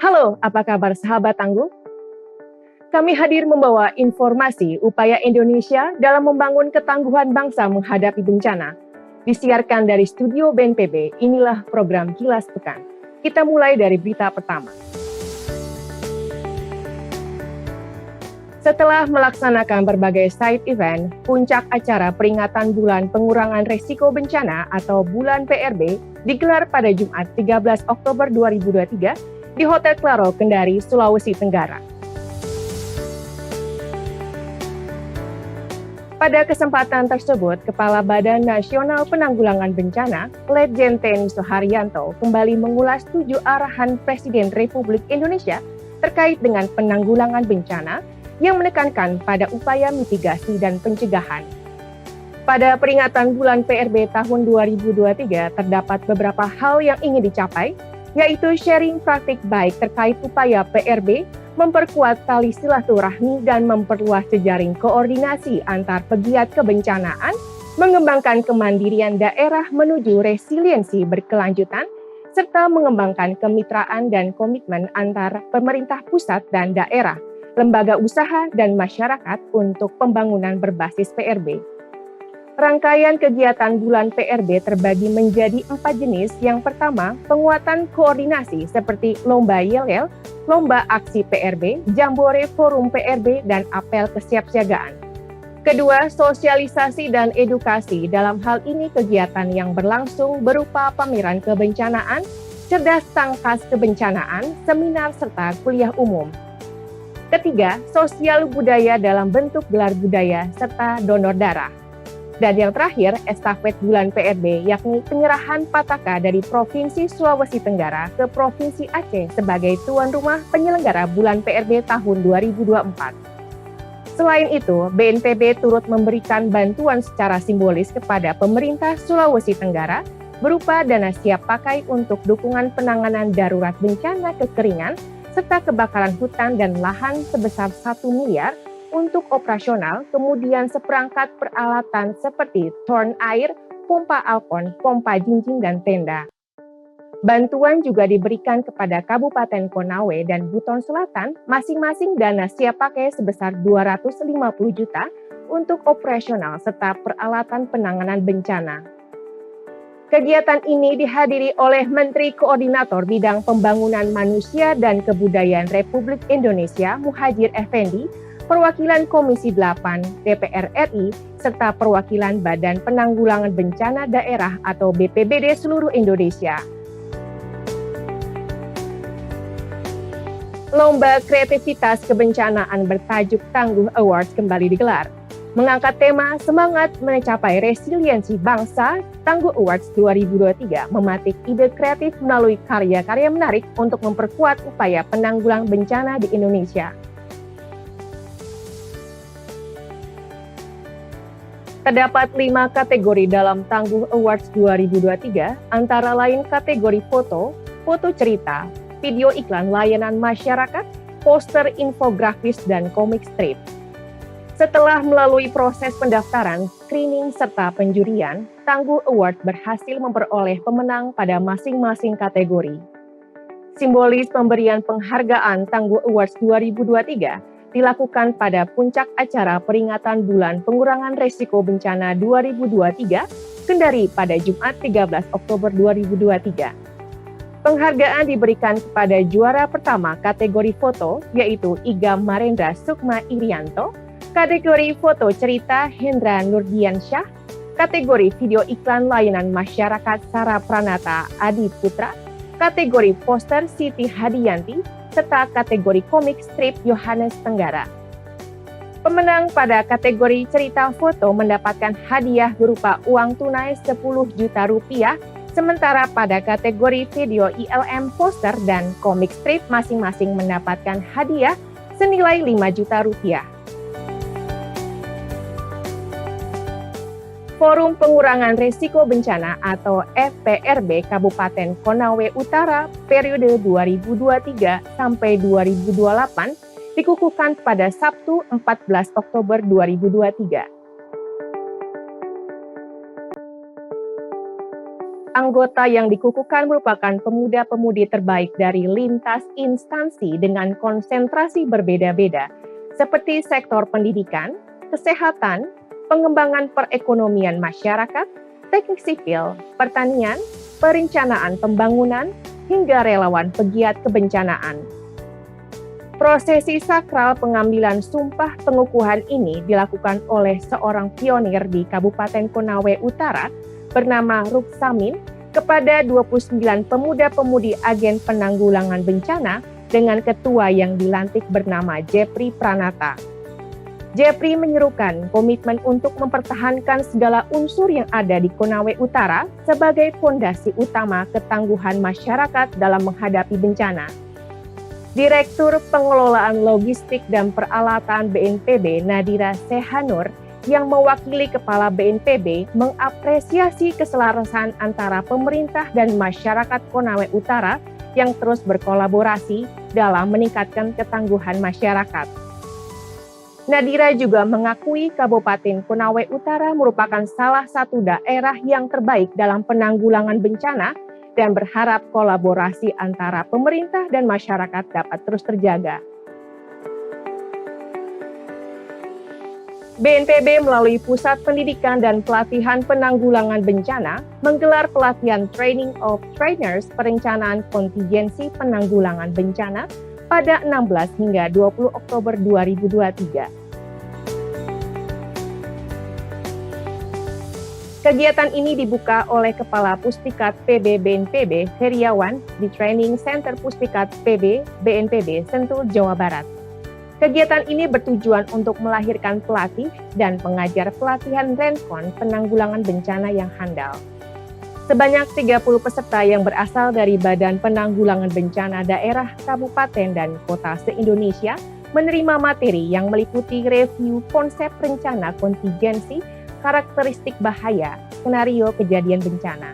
Halo, apa kabar sahabat tangguh? Kami hadir membawa informasi upaya Indonesia dalam membangun ketangguhan bangsa menghadapi bencana. Disiarkan dari studio BNPB, inilah program Kilas Pekan. Kita mulai dari berita pertama. Setelah melaksanakan berbagai side event, puncak acara peringatan Bulan Pengurangan Resiko Bencana atau Bulan PRB digelar pada Jumat 13 Oktober 2023 di Hotel Claro, Kendari, Sulawesi Tenggara. Pada kesempatan tersebut, Kepala Badan Nasional Penanggulangan Bencana, Letjen TNI Soeharyanto, kembali mengulas 7 arahan Presiden Republik Indonesia terkait dengan penanggulangan bencana yang menekankan pada upaya mitigasi dan pencegahan. Pada peringatan bulan PRB tahun 2023, terdapat beberapa hal yang ingin dicapai, yaitu sharing praktik baik terkait upaya PRB, memperkuat tali silaturahmi dan memperluas jejaring koordinasi antar pegiat kebencanaan, mengembangkan kemandirian daerah menuju resiliensi berkelanjutan, serta mengembangkan kemitraan dan komitmen antar pemerintah pusat dan daerah, lembaga usaha dan masyarakat untuk pembangunan berbasis PRB. Rangkaian kegiatan bulan PRB terbagi menjadi 4 jenis. Yang pertama, penguatan koordinasi seperti lomba yel-yel, lomba aksi PRB, jambore forum PRB, dan apel kesiapsiagaan. Kedua, sosialisasi dan edukasi. Dalam hal ini kegiatan yang berlangsung berupa pameran kebencanaan, cerdas tangkas kebencanaan, seminar, serta kuliah umum. Ketiga, sosial budaya dalam bentuk gelar budaya serta donor darah. Dan yang terakhir, estafet bulan PRB, yakni penyerahan pataka dari Provinsi Sulawesi Tenggara ke Provinsi Aceh sebagai tuan rumah penyelenggara bulan PRB tahun 2024. Selain itu, BNPB turut memberikan bantuan secara simbolis kepada pemerintah Sulawesi Tenggara berupa dana siap pakai untuk dukungan penanganan darurat bencana kekeringan serta kebakaran hutan dan lahan sebesar 1 miliar untuk operasional, kemudian seperangkat peralatan seperti torn air, pompa alkon, pompa jinjing, dan tenda. Bantuan juga diberikan kepada Kabupaten Konawe dan Buton Selatan, masing-masing dana siap pakai sebesar 250 juta untuk operasional serta peralatan penanganan bencana. Kegiatan ini dihadiri oleh Menteri Koordinator Bidang Pembangunan Manusia dan Kebudayaan Republik Indonesia, Muhadjir Effendi, perwakilan Komisi 8 DPR RI, serta perwakilan Badan Penanggulangan Bencana Daerah atau BPBD seluruh Indonesia. Lomba Kreativitas Kebencanaan bertajuk Tangguh Awards kembali digelar. Mengangkat tema Semangat Mencapai Resiliensi Bangsa, Tangguh Awards 2023 mematik ide kreatif melalui karya-karya menarik untuk memperkuat upaya penanggulangan bencana di Indonesia. Terdapat 5 kategori dalam Tangguh Awards 2023, antara lain kategori foto, foto cerita, video iklan layanan masyarakat, poster infografis, dan komik strip. Setelah melalui proses pendaftaran, screening, serta penjurian, Tangguh Award berhasil memperoleh pemenang pada masing-masing kategori. Simbolis pemberian penghargaan Tangguh Awards 2023 dilakukan pada puncak acara peringatan Bulan Pengurangan Resiko Bencana 2023, Kendari pada Jumat 13 Oktober 2023. Penghargaan diberikan kepada juara pertama kategori foto, yaitu Iga Marendra Sukma Irianto, kategori foto cerita Hendra Nurdiansyah, kategori video iklan layanan masyarakat Sarah Pranata Adi Putra, kategori poster Siti Hadianti, serta kategori komik strip Yohanes Tenggara. Pemenang pada kategori cerita foto mendapatkan hadiah berupa uang tunai 10 juta rupiah, sementara pada kategori video ILM poster dan komik strip masing-masing mendapatkan hadiah senilai 5 juta rupiah. Forum Pengurangan Risiko Bencana atau FPRB Kabupaten Konawe Utara periode 2023 sampai 2028 dikukuhkan pada Sabtu 14 Oktober 2023. Anggota yang dikukuhkan merupakan pemuda-pemudi terbaik dari lintas instansi dengan konsentrasi berbeda-beda, seperti sektor pendidikan, kesehatan, pengembangan perekonomian masyarakat, teknik sipil, pertanian, perencanaan pembangunan, hingga relawan pegiat kebencanaan. Prosesi sakral pengambilan sumpah pengukuhan ini dilakukan oleh seorang pionir di Kabupaten Konawe Utara bernama Ruksamin kepada 29 pemuda-pemudi agen penanggulangan bencana dengan ketua yang dilantik bernama Jepri Pranata. Jepri menyerukan komitmen untuk mempertahankan segala unsur yang ada di Konawe Utara sebagai fondasi utama ketangguhan masyarakat dalam menghadapi bencana. Direktur Pengelolaan Logistik dan Peralatan BNPB Nadira Sehanur yang mewakili Kepala BNPB mengapresiasi keselarasan antara pemerintah dan masyarakat Konawe Utara yang terus berkolaborasi dalam meningkatkan ketangguhan masyarakat. Nadira juga mengakui Kabupaten Konawe Utara merupakan salah satu daerah yang terbaik dalam penanggulangan bencana dan berharap kolaborasi antara pemerintah dan masyarakat dapat terus terjaga. BNPB melalui Pusat Pendidikan dan Pelatihan Penanggulangan Bencana menggelar pelatihan Training of Trainers Perencanaan Kontingensi Penanggulangan Bencana pada 16 hingga 20 Oktober 2023. Kegiatan ini dibuka oleh Kepala Pustikat PB BNPB Heriawan di Training Center Pustikat PB BNPB Sentul, Jawa Barat. Kegiatan ini bertujuan untuk melahirkan pelatih dan pengajar pelatihan Renkon penanggulangan bencana yang handal. Sebanyak 30 peserta yang berasal dari Badan Penanggulangan Bencana Daerah, Kabupaten, dan Kota se-Indonesia menerima materi yang meliputi review konsep rencana kontingensi, karakteristik bahaya, skenario kejadian bencana.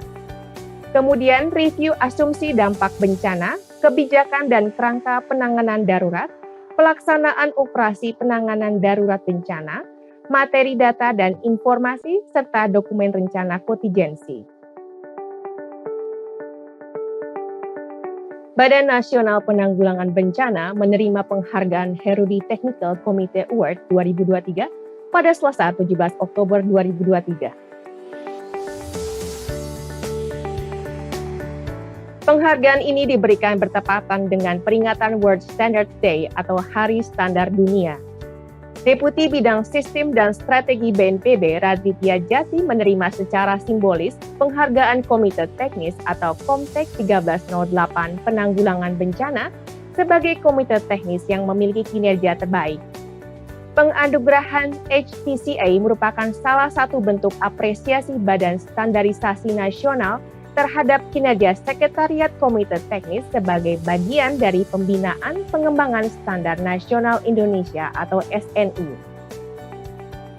Kemudian review asumsi dampak bencana, kebijakan dan kerangka penanganan darurat, pelaksanaan operasi penanganan darurat bencana, materi data dan informasi, serta dokumen rencana kontingensi. Badan Nasional Penanggulangan Bencana menerima penghargaan Herudi Technical Committee Award 2023 pada Selasa 17 Oktober 2023. Penghargaan ini diberikan bertepatan dengan peringatan World Standard Day atau Hari Standar Dunia. Deputi Bidang Sistem dan Strategi BNPB Raditya Jati menerima secara simbolis penghargaan Komite Teknis atau Komtek 1308 Penanggulangan Bencana sebagai komite teknis yang memiliki kinerja terbaik. Penganugerahan HTCA merupakan salah satu bentuk apresiasi Badan Standarisasi Nasional terhadap kinerja Sekretariat Komite Teknis sebagai bagian dari pembinaan pengembangan standar nasional Indonesia atau SNI.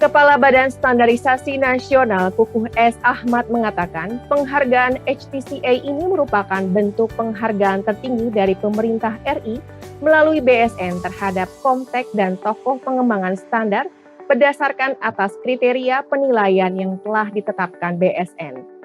Kepala Badan Standarisasi Nasional Kukuh S. Ahmad mengatakan penghargaan HTCA ini merupakan bentuk penghargaan tertinggi dari pemerintah RI melalui BSN terhadap Komtek dan tokoh pengembangan standar berdasarkan atas kriteria penilaian yang telah ditetapkan BSN.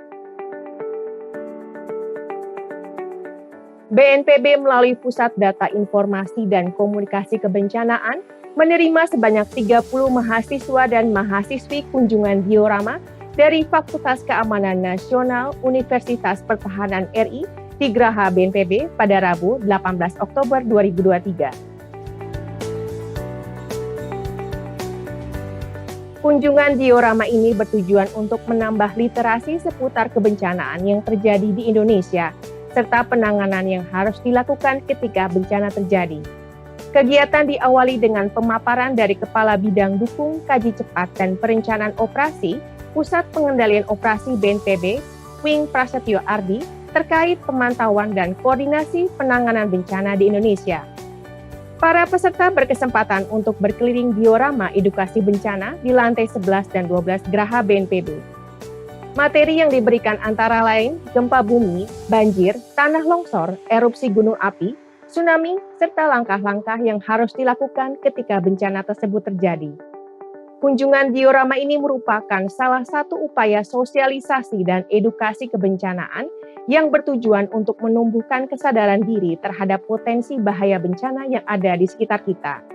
BNPB melalui Pusat Data Informasi dan Komunikasi Kebencanaan menerima sebanyak 30 mahasiswa dan mahasiswi kunjungan diorama dari Fakultas Keamanan Nasional Universitas Pertahanan RI di Graha BNPB pada Rabu 18 Oktober 2023. Kunjungan diorama ini bertujuan untuk menambah literasi seputar kebencanaan yang terjadi di Indonesia, serta penanganan yang harus dilakukan ketika bencana terjadi. Kegiatan diawali dengan pemaparan dari Kepala Bidang Dukung Kaji Cepat dan Perencanaan Operasi, Pusat Pengendalian Operasi BNPB, Wing Prasetyo Ardi, terkait pemantauan dan koordinasi penanganan bencana di Indonesia. Para peserta berkesempatan untuk berkeliling diorama edukasi bencana di lantai 11 dan 12 Graha BNPB. Materi yang diberikan antara lain gempa bumi, banjir, tanah longsor, erupsi gunung api, tsunami, serta langkah-langkah yang harus dilakukan ketika bencana tersebut terjadi. Kunjungan diorama ini merupakan salah satu upaya sosialisasi dan edukasi kebencanaan yang bertujuan untuk menumbuhkan kesadaran diri terhadap potensi bahaya bencana yang ada di sekitar kita.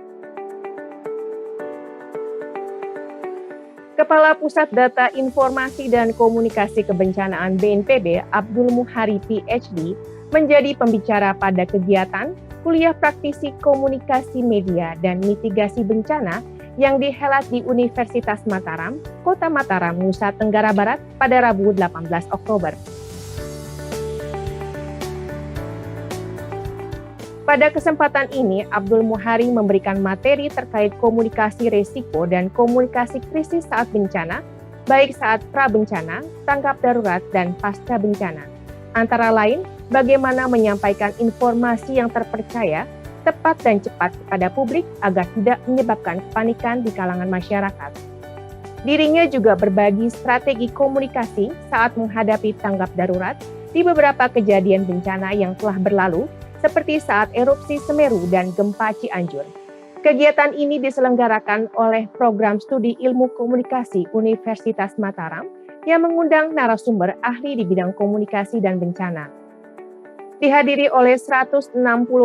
Kepala Pusat Data Informasi dan Komunikasi Kebencanaan BNPB, Abdul Muhari PhD, menjadi pembicara pada kegiatan kuliah praktisi komunikasi media dan mitigasi bencana yang dihelat di Universitas Mataram, Kota Mataram, Nusa Tenggara Barat pada Rabu 18 Oktober. Pada kesempatan ini, Abdul Muhari memberikan materi terkait komunikasi risiko dan komunikasi krisis saat bencana, baik saat pra-bencana, tanggap darurat, dan pasca bencana. Antara lain, bagaimana menyampaikan informasi yang terpercaya, tepat dan cepat kepada publik agar tidak menyebabkan kepanikan di kalangan masyarakat. Dirinya juga berbagi strategi komunikasi saat menghadapi tanggap darurat di beberapa kejadian bencana yang telah berlalu, seperti saat erupsi Semeru dan gempa Cianjur. Kegiatan ini diselenggarakan oleh Program Studi Ilmu Komunikasi Universitas Mataram yang mengundang narasumber ahli di bidang komunikasi dan bencana. Dihadiri oleh 160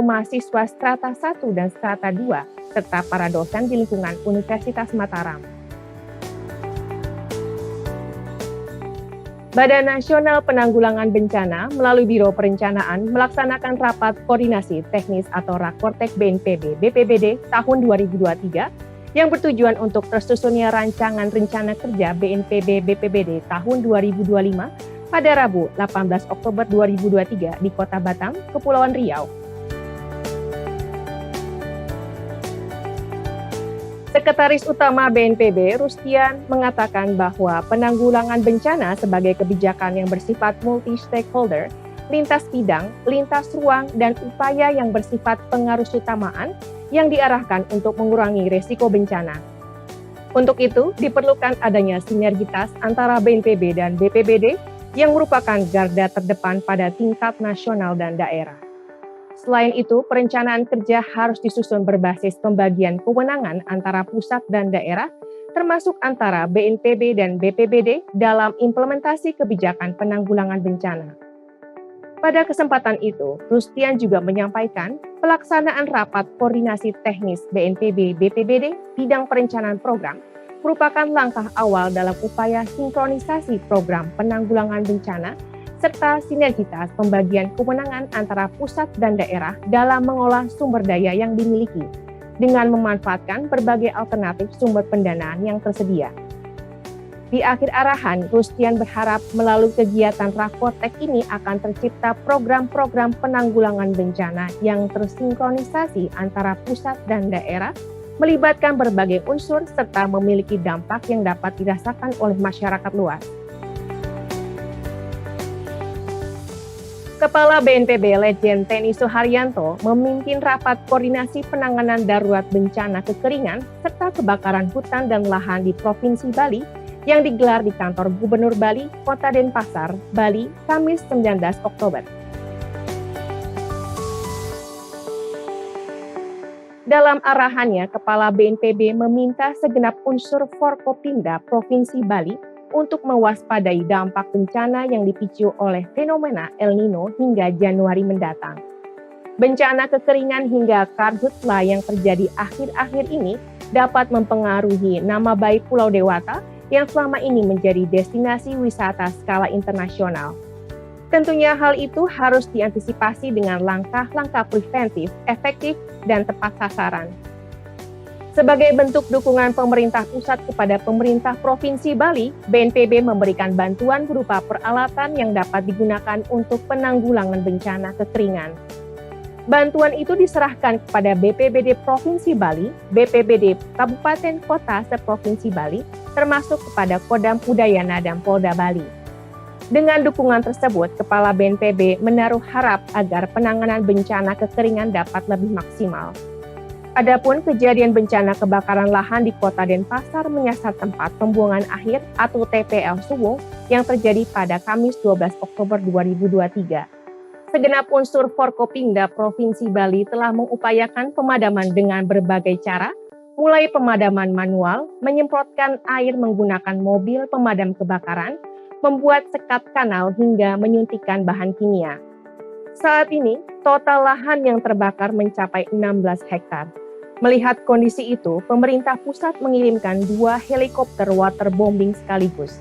mahasiswa strata 1 dan strata 2, serta para dosen di lingkungan Universitas Mataram. Badan Nasional Penanggulangan Bencana melalui Biro Perencanaan melaksanakan rapat koordinasi teknis atau Rakortek BNPB BPBD tahun 2023 yang bertujuan untuk tersusunnya rancangan rencana kerja BNPB BPBD tahun 2025 pada Rabu 18 Oktober 2023 di Kota Batam, Kepulauan Riau. Sekretaris Utama BNPB, Rustian, mengatakan bahwa penanggulangan bencana sebagai kebijakan yang bersifat multi-stakeholder, lintas bidang, lintas ruang, dan upaya yang bersifat pengarusutamaan yang diarahkan untuk mengurangi risiko bencana. Untuk itu, diperlukan adanya sinergitas antara BNPB dan BPBD yang merupakan garda terdepan pada tingkat nasional dan daerah. Selain itu, perencanaan kerja harus disusun berbasis pembagian kewenangan antara pusat dan daerah, termasuk antara BNPB dan BPBD dalam implementasi kebijakan penanggulangan bencana. Pada kesempatan itu, Rustian juga menyampaikan pelaksanaan rapat koordinasi teknis BNPB BPBD bidang perencanaan program merupakan langkah awal dalam upaya sinkronisasi program penanggulangan bencana serta sinergitas pembagian kewenangan antara pusat dan daerah dalam mengolah sumber daya yang dimiliki dengan memanfaatkan berbagai alternatif sumber pendanaan yang tersedia. Di akhir arahan, Rustian berharap melalui kegiatan Rakortek ini akan tercipta program-program penanggulangan bencana yang tersinkronisasi antara pusat dan daerah, melibatkan berbagai unsur serta memiliki dampak yang dapat dirasakan oleh masyarakat luas. Kepala BNPB Letjen TNI Suharyanto memimpin rapat koordinasi penanganan darurat bencana kekeringan serta kebakaran hutan dan lahan di Provinsi Bali yang digelar di kantor Gubernur Bali, Kota Denpasar, Bali, Kamis 19 Oktober. Dalam arahannya, Kepala BNPB meminta segenap unsur Forkopimda Provinsi Bali untuk mewaspadai dampak bencana yang dipicu oleh fenomena El Nino hingga Januari mendatang. Bencana kekeringan hingga karhutla yang terjadi akhir-akhir ini dapat mempengaruhi nama baik Pulau Dewata yang selama ini menjadi destinasi wisata skala internasional. Tentunya hal itu harus diantisipasi dengan langkah-langkah preventif, efektif, dan tepat sasaran. Sebagai bentuk dukungan pemerintah pusat kepada pemerintah Provinsi Bali, BNPB memberikan bantuan berupa peralatan yang dapat digunakan untuk penanggulangan bencana kekeringan. Bantuan itu diserahkan kepada BPBD Provinsi Bali, BPBD Kabupaten Kota seprovinsi Bali, termasuk kepada Kodam Udayana dan Polda Bali. Dengan dukungan tersebut, Kepala BNPB menaruh harap agar penanganan bencana kekeringan dapat lebih maksimal. Adapun kejadian bencana kebakaran lahan di Kota Denpasar menyasar tempat pembuangan akhir atau TPL Suwung yang terjadi pada Kamis 12 Oktober 2023. Segenap unsur Forkopimda Provinsi Bali telah mengupayakan pemadaman dengan berbagai cara mulai pemadaman manual, menyemprotkan air menggunakan mobil pemadam kebakaran, membuat sekat kanal hingga menyuntikkan bahan kimia. Saat ini, total lahan yang terbakar mencapai 16 hektar. Melihat kondisi itu, pemerintah pusat mengirimkan 2 helikopter waterbombing sekaligus.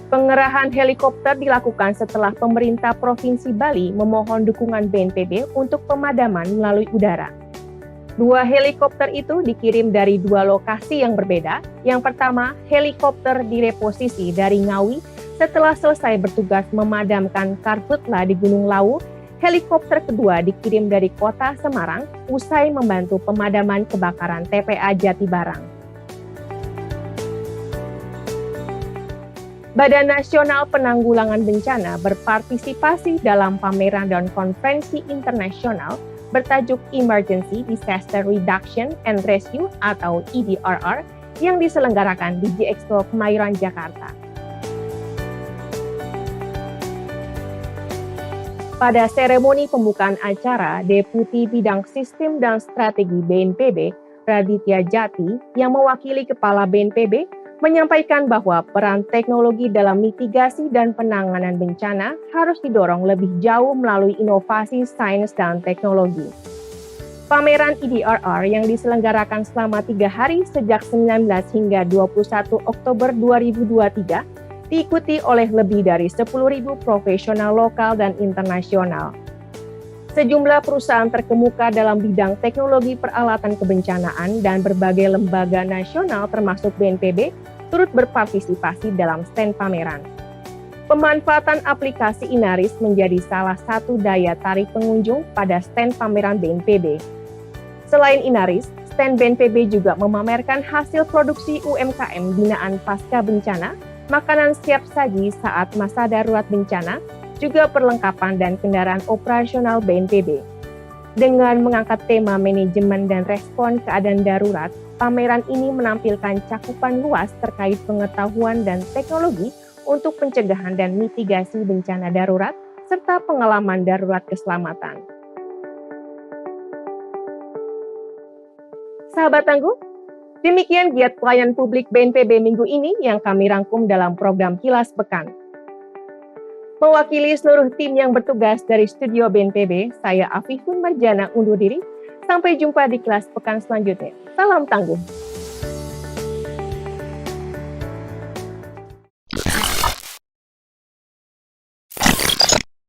Pengerahan helikopter dilakukan setelah pemerintah Provinsi Bali memohon dukungan BNPB untuk pemadaman melalui udara. 2 helikopter itu dikirim dari 2 lokasi yang berbeda. Yang pertama, helikopter direposisi dari Ngawi setelah selesai bertugas memadamkan karhutla di Gunung Lawu. Helikopter kedua dikirim dari kota Semarang usai membantu pemadaman kebakaran TPA Jatibarang. Badan Nasional Penanggulangan Bencana berpartisipasi dalam pameran dan konferensi internasional bertajuk Emergency Disaster Reduction and Rescue atau EDRR yang diselenggarakan di G-Expo Kemayoran, Jakarta. Pada seremoni pembukaan acara, Deputi Bidang Sistem dan Strategi BNPB, Raditya Jati, yang mewakili Kepala BNPB, menyampaikan bahwa peran teknologi dalam mitigasi dan penanganan bencana harus didorong lebih jauh melalui inovasi sains dan teknologi. Pameran EDRR yang diselenggarakan selama 3 hari sejak 19 hingga 21 Oktober 2023 diikuti oleh lebih dari 10.000 profesional lokal dan internasional. Sejumlah perusahaan terkemuka dalam bidang teknologi peralatan kebencanaan dan berbagai lembaga nasional termasuk BNPB turut berpartisipasi dalam stand pameran. Pemanfaatan aplikasi Inaris menjadi salah satu daya tarik pengunjung pada stand pameran BNPB. Selain Inaris, stand BNPB juga memamerkan hasil produksi UMKM binaan pasca bencana, makanan siap saji saat masa darurat bencana, juga perlengkapan dan kendaraan operasional BNPB. Dengan mengangkat tema manajemen dan respon keadaan darurat, pameran ini menampilkan cakupan luas terkait pengetahuan dan teknologi untuk pencegahan dan mitigasi bencana darurat, serta pengalaman darurat keselamatan. Sahabat Tangguh, demikian giat pelayan publik BNPB minggu ini yang kami rangkum dalam program Kilas Pekan. Mewakili seluruh tim yang bertugas dari studio BNPB, saya Afifun Marjana undur diri. Sampai jumpa di Kilas Pekan selanjutnya. Salam tangguh.